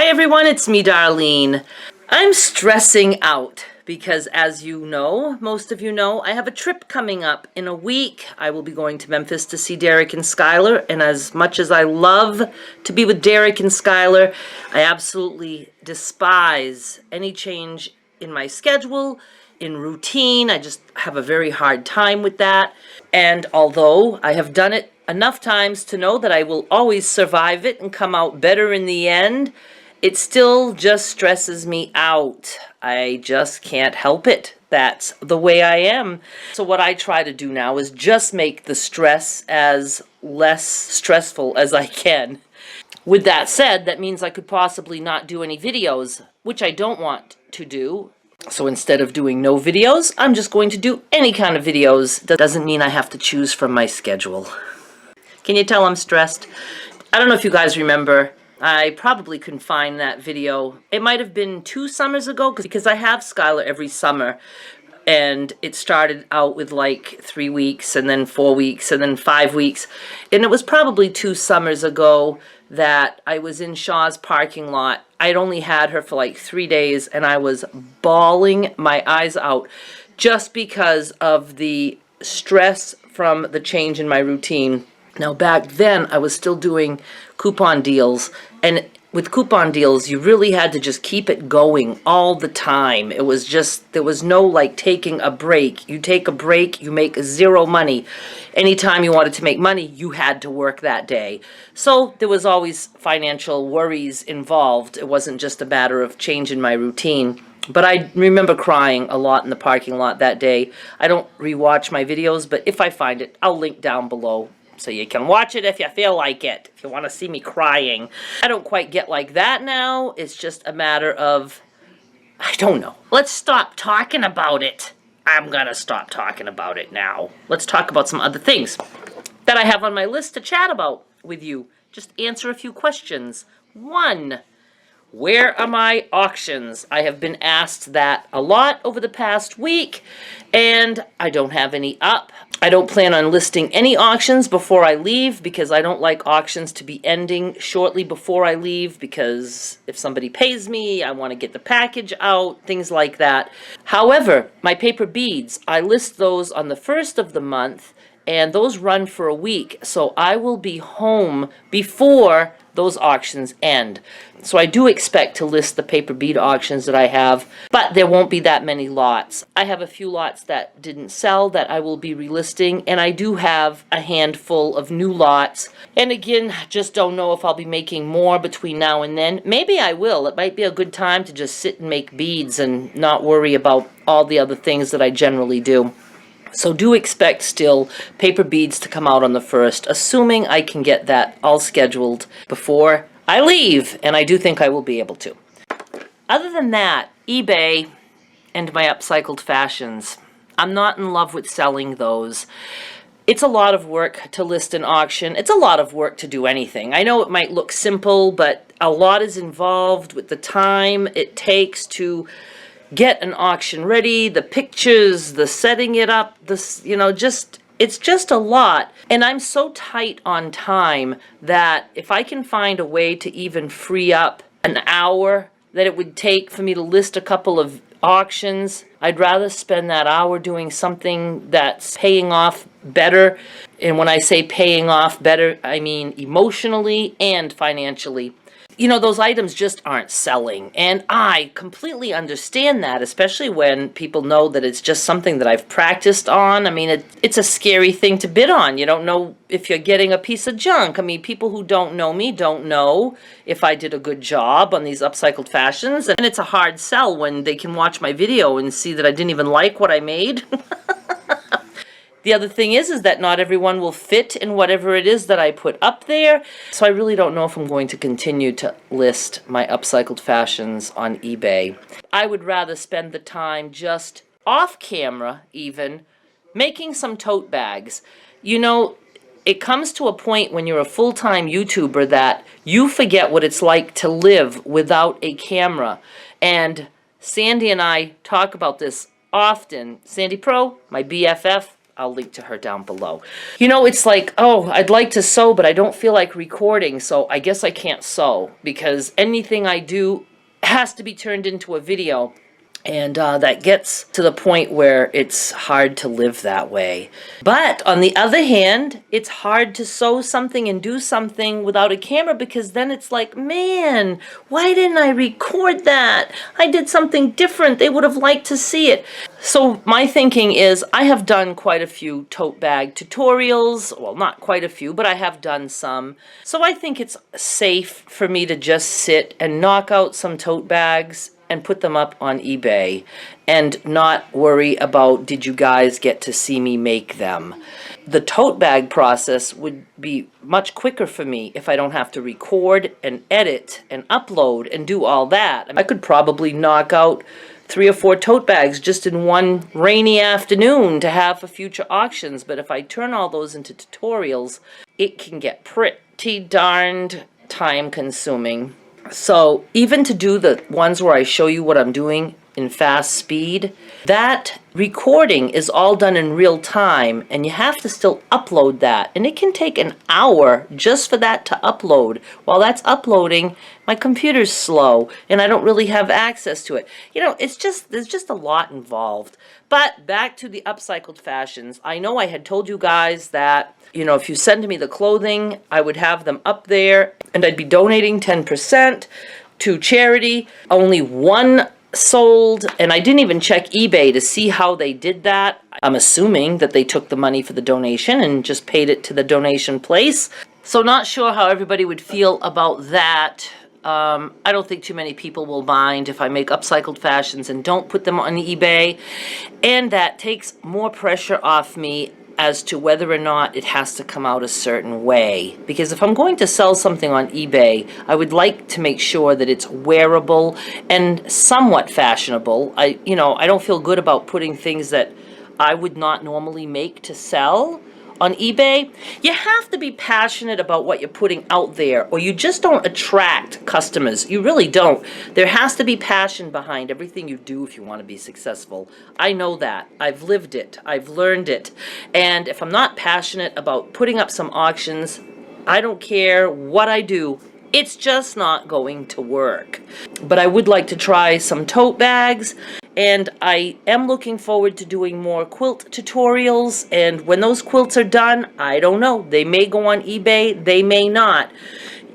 Hi everyone, it's me, Darlene. I'm stressing out because, as you know, most of you know, I have a trip coming up in a week. I will be going to Memphis to see Derek and Skylar, and as much as I love to be with Derek and Skylar, I absolutely despise any change in my schedule, in routine. I just have a very hard time with that. And although I have done it enough times to know that I will always survive it and come out better in the end, it still just stresses me out. I just can't help it. That's the way I am. So what I try to do now is just make the stress as less stressful as I can. With that said, that means I could possibly not do any videos, which I don't want to do. So instead of doing no videos, I'm just going to do any kind of videos. That doesn't mean I have to choose from my schedule. Can you tell I'm stressed? I don't know if you guys remember, I probably couldn't find that video. It might have been 2 summers ago, because I have Skylar every summer. And it started out with like 3 weeks, and then 4 weeks, and then 5 weeks. And it was probably 2 summers ago that I was in Shaw's parking lot. I'd only had her for like 3 days, and I was bawling my eyes out just because of the stress from the change in my routine. Now, back then, I was still doing coupon deals, and with coupon deals, you really had to just keep it going all the time. It was just, there was no like taking a break. You take a break, you make 0 money. Anytime you wanted to make money, you had to work that day. So there was always financial worries involved. It wasn't just a matter of changing my routine. But I remember crying a lot in the parking lot that day. I don't rewatch my videos, but if I find it, I'll link down below, so you can watch it if you feel like it, if you want to see me crying. I don't quite get like that now. It's just a matter of, I don't know. Let's stop talking about it. I'm going to stop talking about it now. Let's talk about some other things that I have on my list to chat about with you. Just answer a few questions. 1. Where are my auctions? I have been asked that a lot over the past week, and I don't have any up. I don't plan on listing any auctions before I leave because I don't like auctions to be ending shortly before I leave, because if somebody pays me, I want to get the package out, things like that. However, my paper beads, I list those on the 1st of the month, and those run for a week, so I will be home before those auctions end. So I do expect to list the paper bead auctions that I have, but there won't be that many lots. I have a few lots that didn't sell that I will be relisting, and I do have a handful of new lots. And again, just don't know if I'll be making more between now and then. Maybe I will. It might be a good time to just sit and make beads and not worry about all the other things that I generally do. So do expect still paper beads to come out on the 1st, assuming I can get that all scheduled before I leave, and I do think I will be able to. Other than that, eBay and my Upcycled Fashions, I'm not in love with selling those. It's a lot of work to list an auction. It's a lot of work to do anything. I know it might look simple, but a lot is involved with the time it takes to get an auction ready, the pictures, the setting it up, this, it's just a lot. And I'm so tight on time that if I can find a way to even free up an hour that it would take for me to list a couple of auctions, I'd rather spend that hour doing something that's paying off better. And when I say paying off better, I mean emotionally and financially. Those items just aren't selling, and I completely understand that, especially when people know that it's just something that I've practiced on. I mean, it's a scary thing to bid on. You don't know if you're getting a piece of junk. I mean, people who don't know me don't know if I did a good job on these Upcycled Fashions, and it's a hard sell when they can watch my video and see that I didn't even like what I made. The other thing is that not everyone will fit in whatever it is that I put up there. So I really don't know if I'm going to continue to list my Upcycled Fashions on eBay. I would rather spend the time just off camera even making some tote bags. It comes to a point when you're a full-time YouTuber that you forget what it's like to live without a camera. And Sandy and I talk about this often. Sandy Pro, my BFF, I'll link to her down below. You know, it's like, oh, I'd like to sew, but I don't feel like recording, so I guess I can't sew, because anything I do has to be turned into a video. And that gets to the point where it's hard to live that way. But on the other hand, it's hard to sew something and do something without a camera, because then it's like, man, why didn't I record that? I did something different. They would have liked to see it. So my thinking is, I have done quite a few tote bag tutorials. Well, not quite a few, but I have done some. So I think it's safe for me to just sit and knock out some tote bags and put them up on eBay and not worry about, did you guys get to see me make them? The tote bag process would be much quicker for me if I don't have to record and edit and upload and do all that. I could probably knock out 3 or 4 tote bags just in one rainy afternoon to have for future auctions. But if I turn all those into tutorials, it can get pretty darned time consuming. So even to do the ones where I show you what I'm doing in fast speed, that recording is all done in real time, and you have to still upload that. And it can take an hour just for that to upload. While that's uploading, my computer's slow and I don't really have access to it. You know, there's just a lot involved. But back to the Upcycled Fashions. I know I had told you guys that, you know, if you send me the clothing, I would have them up there and I'd be donating 10% to charity. Only one sold, and I didn't even check eBay to see how they did that. I'm assuming that they took the money for the donation and just paid it to the donation place. So not sure how everybody would feel about that. I don't think too many people will mind if I make Upcycled Fashions and don't put them on eBay. And that takes more pressure off me as to whether or not it has to come out a certain way. Because if I'm going to sell something on eBay, I would like to make sure that it's wearable and somewhat fashionable. I don't feel good about putting things that I would not normally make to sell on eBay. You have to be passionate about what you're putting out there, or you just don't attract customers. You really don't. There has to be passion behind everything you do if you want to be successful. I know that. I've lived it. I've learned it. And if I'm not passionate about putting up some auctions, I don't care what I do. It's just not going to work. But I would like to try some tote bags, and I am looking forward to doing more quilt tutorials. And when those quilts are done, I don't know. They may go on eBay, they may not.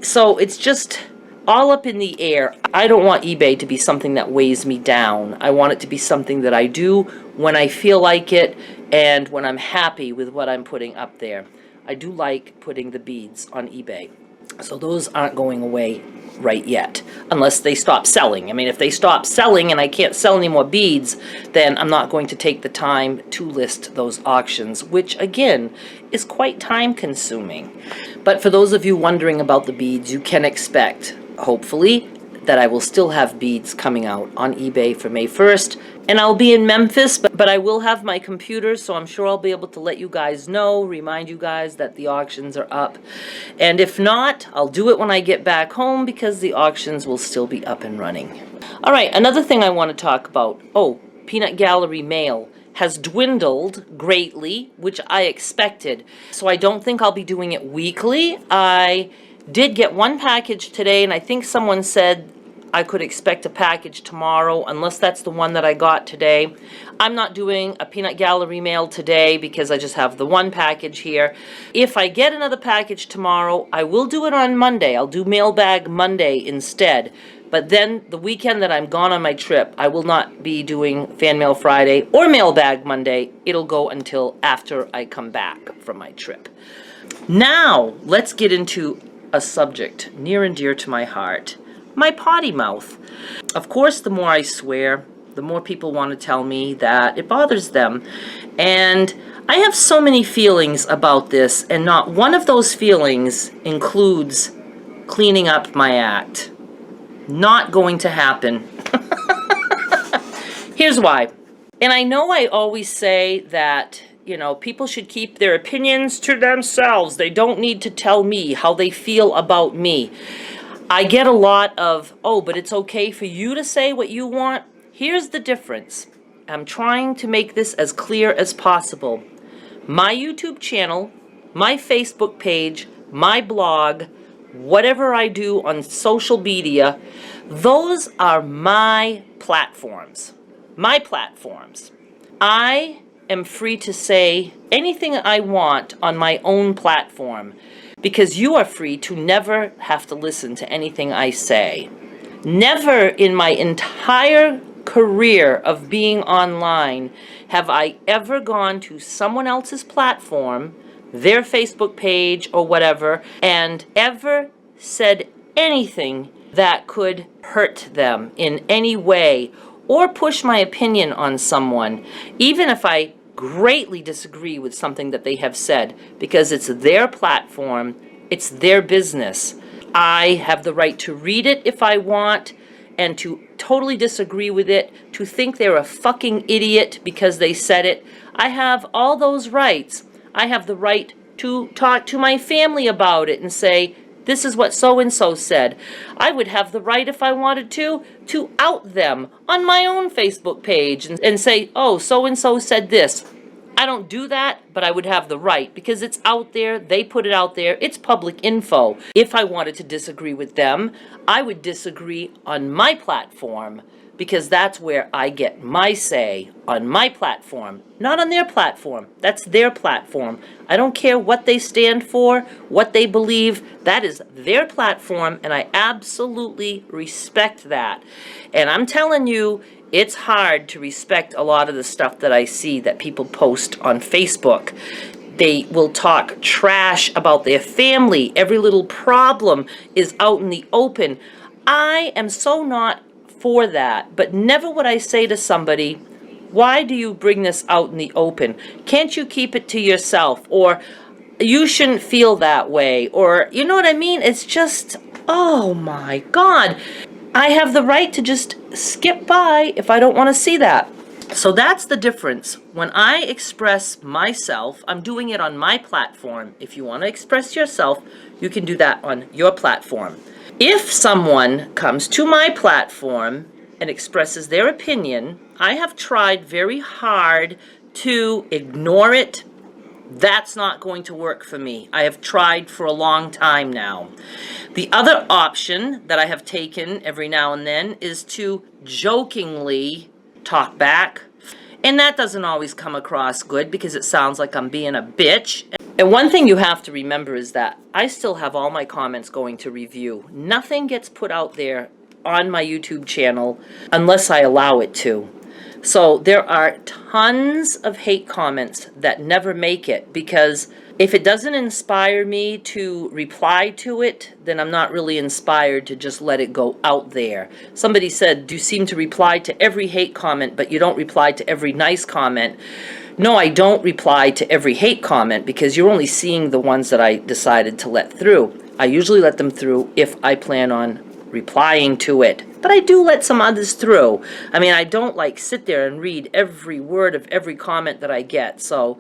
So it's just all up in the air. I don't want eBay to be something that weighs me down. I want it to be something that I do when I feel like it and when I'm happy with what I'm putting up there. I do like putting the beads on eBay. So those aren't going away right yet, unless they stop selling. I mean, if they stop selling and I can't sell any more beads, then I'm not going to take the time to list those auctions, which again is quite time consuming. But for those of you wondering about the beads, you can expect, hopefully, that I will still have beads coming out on eBay for May 1st. And I'll be in Memphis, but I will have my computer, so I'm sure I'll be able to let you guys know, remind you guys that the auctions are up. And if not, I'll do it when I get back home, because the auctions will still be up and running. All right, another thing I want to talk about. Oh, Peanut Gallery mail has dwindled greatly, which I expected. So I don't think I'll be doing it weekly. I did get one package today, and I think someone said I could expect a package tomorrow, unless that's the one that I got today. I'm not doing a Peanut Gallery mail today because I just have the one package here. If I get another package tomorrow, I will do it on Monday. I'll do Mailbag Monday instead. But then the weekend that I'm gone on my trip, I will not be doing Fan Mail Friday or Mailbag Monday. It'll go until after I come back from my trip. Now, let's get into a subject near and dear to my heart. My potty mouth. Of course, the more I swear, the more people want to tell me that it bothers them. And I have so many feelings about this, and not one of those feelings includes cleaning up my act. Not going to happen. Here's why. And I know I always say that, you know, people should keep their opinions to themselves. They don't need to tell me how they feel about me. I get a lot of, oh, but it's okay for you to say what you want. Here's the difference. I'm trying to make this as clear as possible. My YouTube channel, my Facebook page, my blog, whatever I do on social media, those are my platforms. My platforms. I am free to say anything I want on my own platform because you are free to never have to listen to anything I say. Never in my entire career of being online have I ever gone to someone else's platform, their Facebook page or whatever, and ever said anything that could hurt them in any way or push my opinion on someone, even if I greatly disagree with something that they have said, because it's their platform, it's their business. I have the right to read it if I want, and to totally disagree with it, to think they're a fucking idiot because they said it. I have all those rights. I have the right to talk to my family about it and say, this is what so-and-so said. I would have the right, if I wanted to out them on my own Facebook page and say, oh, so-and-so said this. I don't do that, but I would have the right because it's out there. They put it out there. It's public info. If I wanted to disagree with them, I would disagree on my platform because that's where I get my say, on my platform, not on their platform. That's their platform. I don't care what they stand for, what they believe. That is their platform, and I absolutely respect that. And I'm telling you, it's hard to respect a lot of the stuff that I see that people post on Facebook. They will talk trash about their family. Every little problem is out in the open. I am so not for that, but never would I say to somebody, why do you bring this out in the open? Can't you keep it to yourself? Or you shouldn't feel that way. Or, you know what I mean? It's just, oh my God. I have the right to just skip by if I don't want to see that. So that's the difference. When I express myself, I'm doing it on my platform. If you want to express yourself, you can do that on your platform. If someone comes to my platform and expresses their opinion, I have tried very hard to ignore it. That's not going to work for me. I have tried for a long time now. The other option that I have taken every now and then is to jokingly talk back. And that doesn't always come across good because it sounds like I'm being a bitch. And one thing you have to remember is that I still have all my comments going to review. Nothing gets put out there on my YouTube channel unless I allow it to. So there are tons of hate comments that never make it because if it doesn't inspire me to reply to it, then I'm not really inspired to just let it go out there. Somebody said, you seem to reply to every hate comment, but you don't reply to every nice comment. No, I don't reply to every hate comment because you're only seeing the ones that I decided to let through. I usually let them through if I plan on replying to it. But I do let some others through. I mean, I don't like sit there and read every word of every comment that I get. So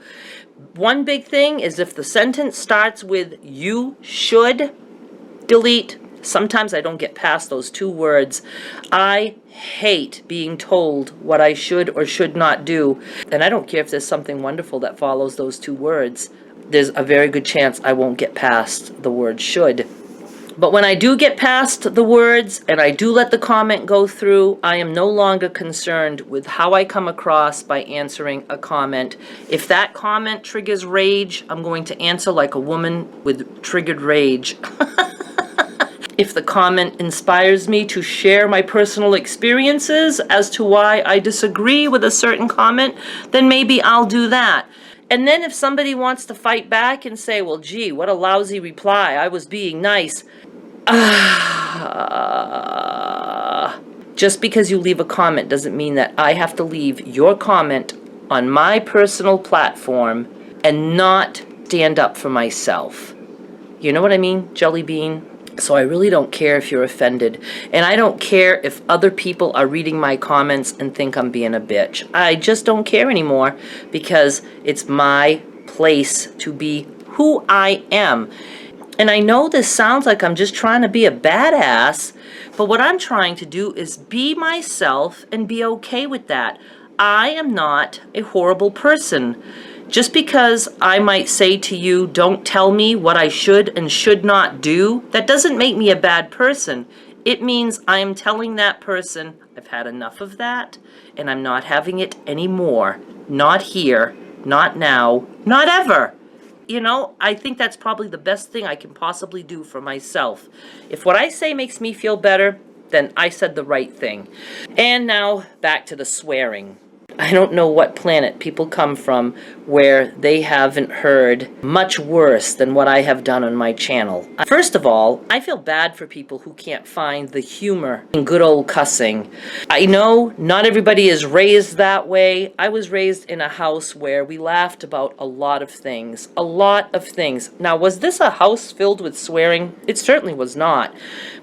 one big thing is if the sentence starts with you should, delete. Sometimes I don't get past those 2 words. I hate being told what I should or should not do. And I don't care if there's something wonderful that follows those 2 words. There's a very good chance I won't get past the word should. But when I do get past the words and I do let the comment go through, I am no longer concerned with how I come across by answering a comment. If that comment triggers rage, I'm going to answer like a woman with triggered rage. If the comment inspires me to share my personal experiences as to why I disagree with a certain comment, then maybe I'll do that. And then if somebody wants to fight back and say, well, gee, what a lousy reply, I was being nice. Just because you leave a comment doesn't mean that I have to leave your comment on my personal platform and not stand up for myself. You know what I mean, Jelly Bean? So I really don't care if you're offended. And I don't care if other people are reading my comments and think I'm being a bitch. I just don't care anymore because it's my place to be who I am. And I know this sounds like I'm just trying to be a badass, but what I'm trying to do is be myself and be okay with that. I am not a horrible person. Just because I might say to you, don't tell me what I should and should not do, that doesn't make me a bad person. It means I am telling that person, I've had enough of that, and I'm not having it anymore. Not here, not now, not ever. You know, I think that's probably the best thing I can possibly do for myself. If what I say makes me feel better, then I said the right thing. And now, back to the swearing. I don't know what planet people come from where they haven't heard much worse than what I have done on my channel. First of all, I feel bad for people who can't find the humor in good old cussing. I know not everybody is raised that way. I was raised in a house where we laughed about a lot of things. A lot of things. Now, was this a house filled with swearing? It certainly was not.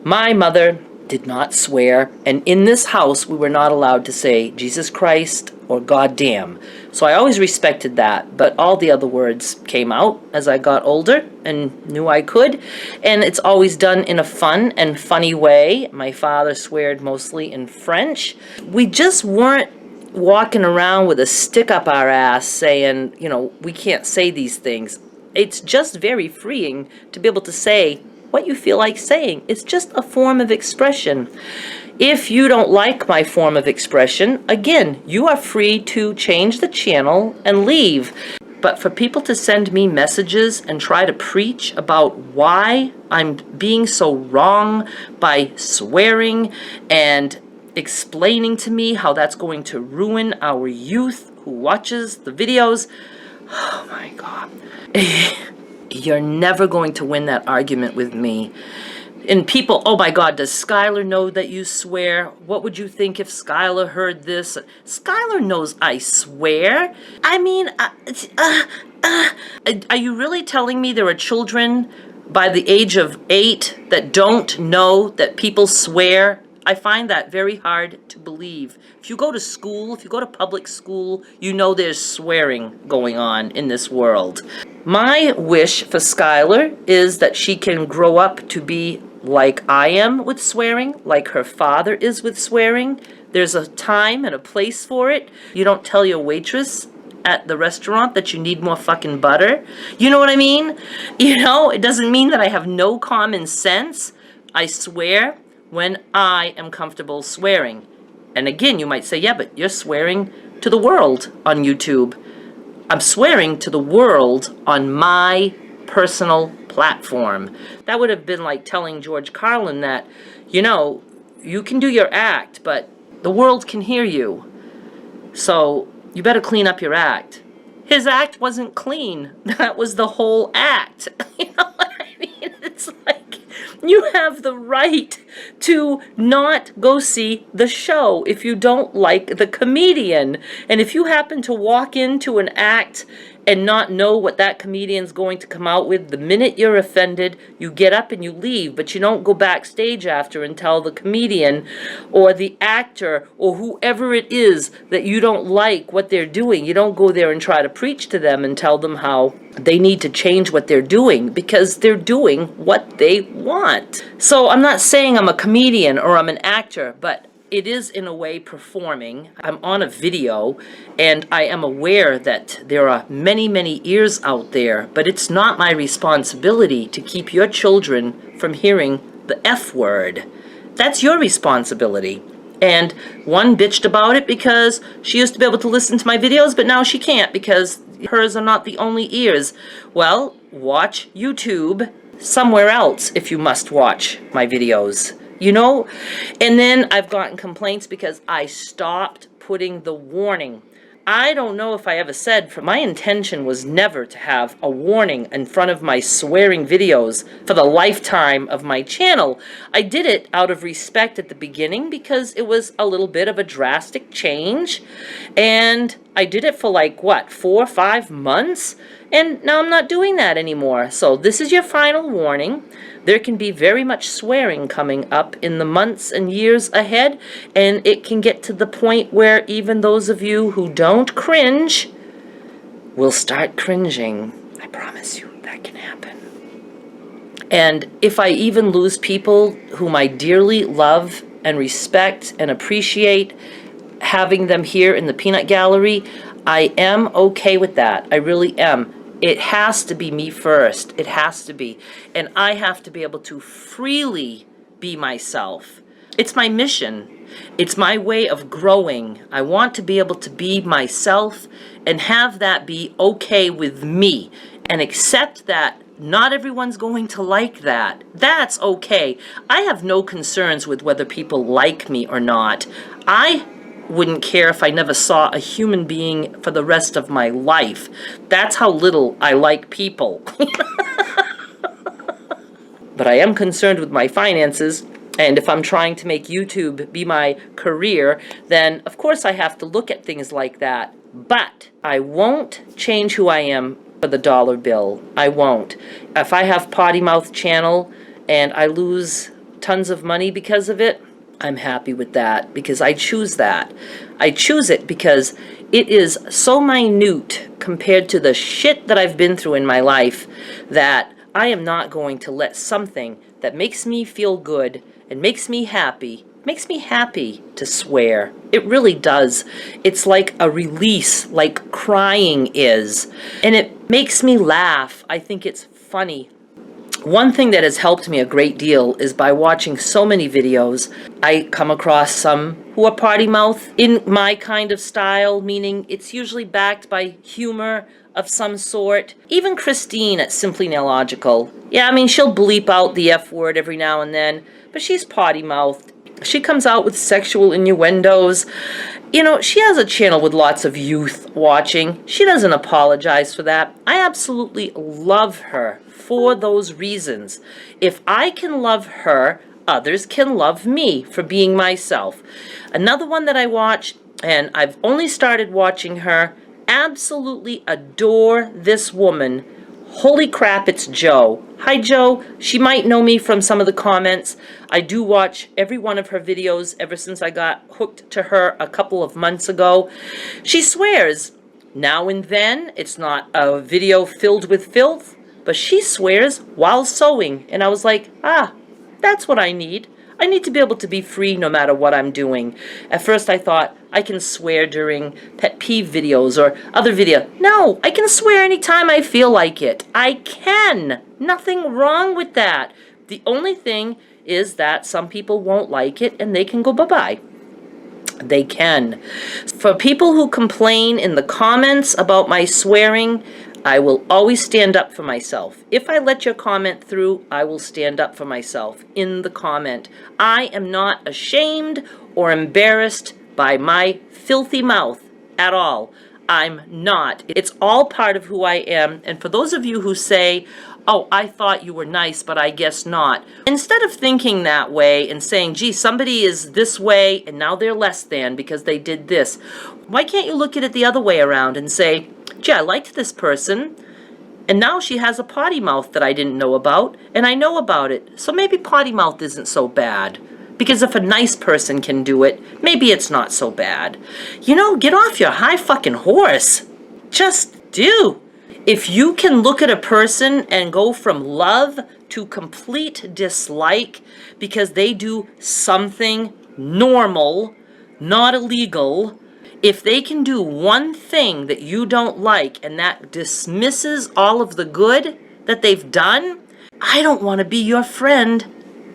My mother did not swear, and in this house we were not allowed to say Jesus Christ or God damn. So I always respected that, but all the other words came out as I got older and knew I could, and it's always done in a fun and funny way. My father sweared mostly in French. We just weren't walking around with a stick up our ass saying, you know, we can't say these things. It's just very freeing to be able to say what you feel like saying. It's just a form of expression. If you don't like my form of expression, again, you are free to change the channel and leave. But for people to send me messages and try to preach about why I'm being so wrong by swearing and explaining to me how that's going to ruin our youth who watches the videos, oh my God. You're never going to win that argument with me. And people, oh my God, does Skylar know that you swear? What would you think if Skylar heard this? Skylar knows I swear. I mean, are you really telling me there are children by the age of 8 that don't know that people swear? I find that very hard to believe. If you go to school, if you go to public school, you know there's swearing going on in this world. My wish for Skylar is that she can grow up to be like I am with swearing, like her father is with swearing. There's a time and a place for it. You don't tell your waitress at the restaurant that you need more fucking butter. You know what I mean? You know, it doesn't mean that I have no common sense. I swear when I am comfortable swearing. And again, you might say, yeah, but you're swearing to the world on YouTube. I'm swearing to the world on my personal platform. That would have been like telling George Carlin that, you know, you can do your act, but the world can hear you. So you better clean up your act. His act wasn't clean. That was the whole act. You know what I mean? It's like, you have the right to not go see the show if you don't like the comedian. And if you happen to walk into an act and not know what that comedian's going to come out with, the minute you're offended, you get up and you leave, but you don't go backstage after and tell the comedian or the actor or whoever it is that you don't like what they're doing. You don't go there and try to preach to them and tell them how they need to change what they're doing because they're doing what they want. So I'm not saying I'm a comedian or I'm an actor, but it is in a way performing. I'm on a video and I am aware that there are many, many ears out there, but it's not my responsibility to keep your children from hearing the F word. That's your responsibility. And one bitched about it because she used to be able to listen to my videos, but now she can't because hers are not the only ears. Well, watch YouTube somewhere else if you must watch my videos. You know, and then I've gotten complaints because I stopped putting the warning. I don't know if I ever said, my intention was never to have a warning in front of my swearing videos for the lifetime of my channel. I did it out of respect at the beginning because it was a little bit of a drastic change. And I did it for like, what, 4 or 5 months? And now I'm not doing that anymore. So this is your final warning. There can be very much swearing coming up in the months and years ahead, and it can get to the point where even those of you who don't cringe will start cringing. I promise you that can happen. And if I even lose people whom I dearly love and respect and appreciate having them here in the peanut gallery, I am okay with that. I really am. It has to be me first. It has to be. And I have to be able to freely be myself. It's my mission. It's my way of growing. I want to be able to be myself and have that be okay with me and accept that not everyone's going to like that. That's okay. I have no concerns with whether people like me or not. I wouldn't care if I never saw a human being for the rest of my life. That's how little I like people. But I am concerned with my finances, and if I'm trying to make YouTube be my career, then of course I have to look at things like that. But I won't change who I am for the dollar bill. I won't. If I have potty mouth channel and I lose tons of money because of it, I'm happy with that because I choose that. I choose it because it is so minute compared to the shit that I've been through in my life that I am not going to let something that makes me feel good and makes me happy to swear. It really does. It's like a release, like crying is. And it makes me laugh. I think it's funny. One thing that has helped me a great deal is by watching so many videos, I come across some who are potty mouth in my kind of style, meaning it's usually backed by humor of some sort. Even Cristine at Simply Nailogical. Yeah, I mean, she'll bleep out the F word every now and then, but she's potty mouthed. She comes out with sexual innuendos. You know, she has a channel with lots of youth watching. She doesn't apologize for that. I absolutely love her for those reasons. If I can love her, others can love me for being myself. Another one that I watch, and I've only started watching her, absolutely adore this woman. Holy crap, it's Jo. Hi, Jo. She might know me from some of the comments. I do watch every one of her videos ever since I got hooked to her a couple of months ago. She swears. Now and then, it's not a video filled with filth, but she swears while sewing. And I was like, that's what I need. I need to be able to be free no matter what I'm doing. At first I thought I can swear during pet peeve videos or other video. No, I can swear anytime I feel like it. I can. Nothing wrong with that. The only thing is that some people won't like it and they can go bye-bye. They can. For people who complain in the comments about my swearing, I will always stand up for myself. If I let your comment through, I will stand up for myself in the comment. I am not ashamed or embarrassed by my filthy mouth at all. I'm not. It's all part of who I am. And for those of you who say, oh, I thought you were nice, but I guess not. Instead of thinking that way and saying, gee, somebody is this way and now they're less than because they did this, why can't you look at it the other way around and say, gee, I liked this person, and now she has a potty mouth that I didn't know about, and I know about it. So maybe potty mouth isn't so bad. Because if a nice person can do it, maybe it's not so bad. You know, get off your high fucking horse. Just do. If you can look at a person and go from love to complete dislike because they do something normal, not illegal, if they can do one thing that you don't like and that dismisses all of the good that they've done, I don't want to be your friend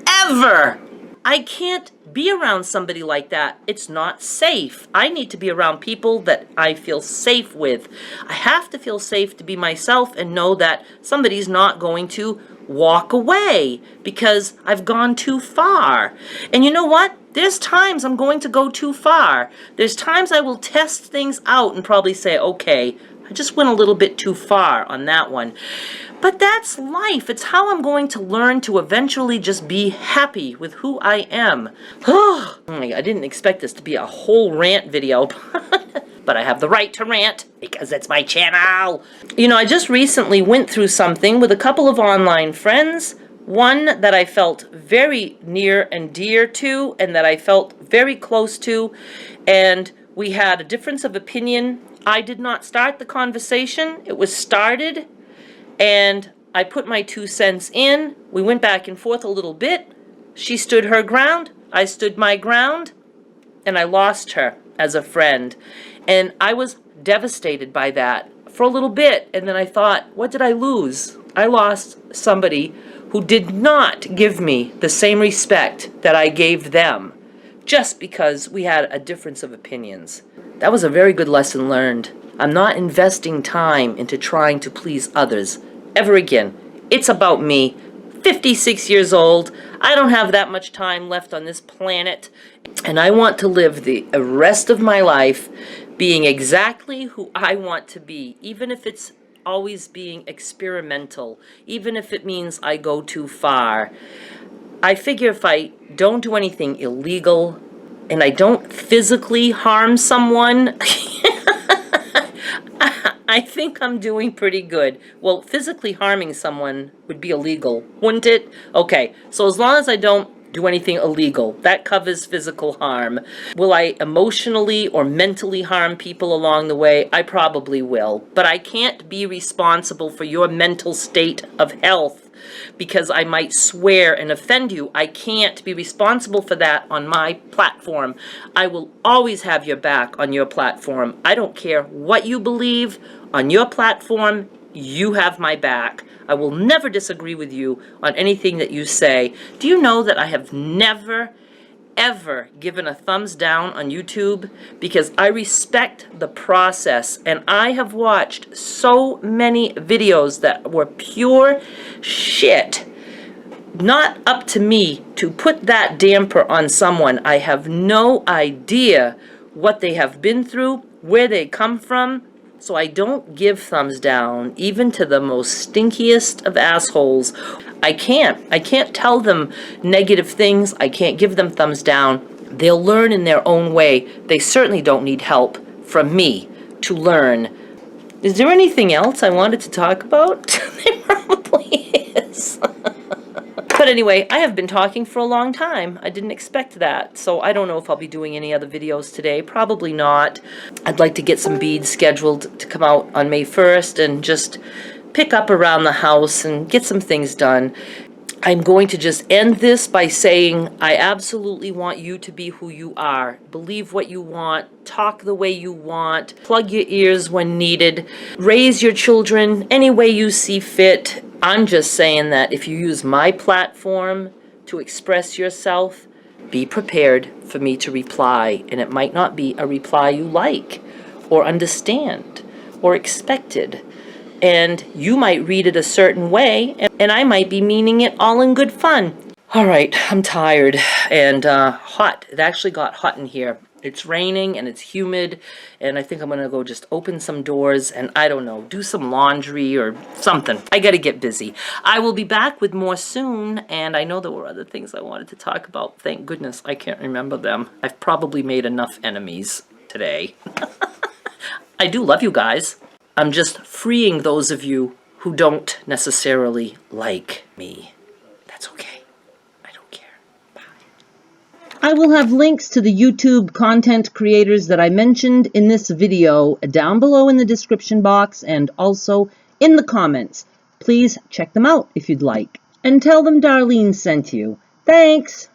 ever. I can't be around somebody like that. It's not safe. I need to be around people that I feel safe with. I have to feel safe to be myself and know that somebody's not going to walk away because I've gone too far. And you know what? There's times I'm going to go too far. There's times I will test things out and probably say, okay, I just went a little bit too far on that one. But that's life. It's how I'm going to learn to eventually just be happy with who I am. Oh, I didn't expect this to be a whole rant video, but I have the right to rant because it's my channel. You know, I just recently went through something with a couple of online friends. One that I felt very near and dear to and that I felt very close to, and we had a difference of opinion. I did not start the conversation. It was started, and I put my 2 cents in. We went back and forth a little bit. She stood her ground. I stood my ground, and I lost her as a friend. And I was devastated by that for a little bit. And then I thought, what did I lose? I lost somebody who did not give me the same respect that I gave them just because we had a difference of opinions. That was a very good lesson learned. I'm not investing time into trying to please others ever again. It's about me. 56 years old. I don't have that much time left on this planet. And I want to live the rest of my life being exactly who I want to be, even if it's always being experimental, even if it means I go too far. I figure if I don't do anything illegal and I don't physically harm someone, I think I'm doing pretty good. Well, physically harming someone would be illegal, wouldn't it? Okay, so as long as I don't do anything illegal, that covers physical harm. Will I emotionally or mentally harm people along the way? I probably will. But I can't be responsible for your mental state of health because I might swear and offend you. I can't be responsible for that on my platform. I will always have your back on your platform. I don't care what you believe. On your platform, you have my back. I will never disagree with you on anything that you say. Do you know that I have never, ever given a thumbs down on YouTube? Because I respect the process, and I have watched so many videos that were pure shit. Not up to me to put that damper on someone. I have no idea what they have been through, where they come from. So I don't give thumbs down, even to the most stinkiest of assholes. I can't tell them negative things. I can't give them thumbs down. They'll learn in their own way. They certainly don't need help from me to learn. Is there anything else I wanted to talk about? There probably is. But anyway, I have been talking for a long time. I didn't expect that. So I don't know if I'll be doing any other videos today. Probably not. I'd like to get some beads scheduled to come out on May 1st and just pick up around the house and get some things done. I'm going to just end this by saying I absolutely want you to be who you are. Believe what you want. Talk the way you want. Plug your ears when needed. Raise your children any way you see fit. I'm just saying that if you use my platform to express yourself, be prepared for me to reply. And it might not be a reply you like or understand or expected. And you might read it a certain way, and I might be meaning it all in good fun. All right, I'm tired and hot. It actually got hot in here. It's raining and it's humid, and I think I'm gonna go just open some doors and, I don't know, do some laundry or something. I gotta get busy. I will be back with more soon, and I know there were other things I wanted to talk about. Thank goodness I can't remember them. I've probably made enough enemies today. I do love you guys. I'm just freeing those of you who don't necessarily like me. That's okay. I don't care. Bye. I will have links to the YouTube content creators that I mentioned in this video down below in the description box and also in the comments. Please check them out if you'd like. And tell them Darlene sent you. Thanks!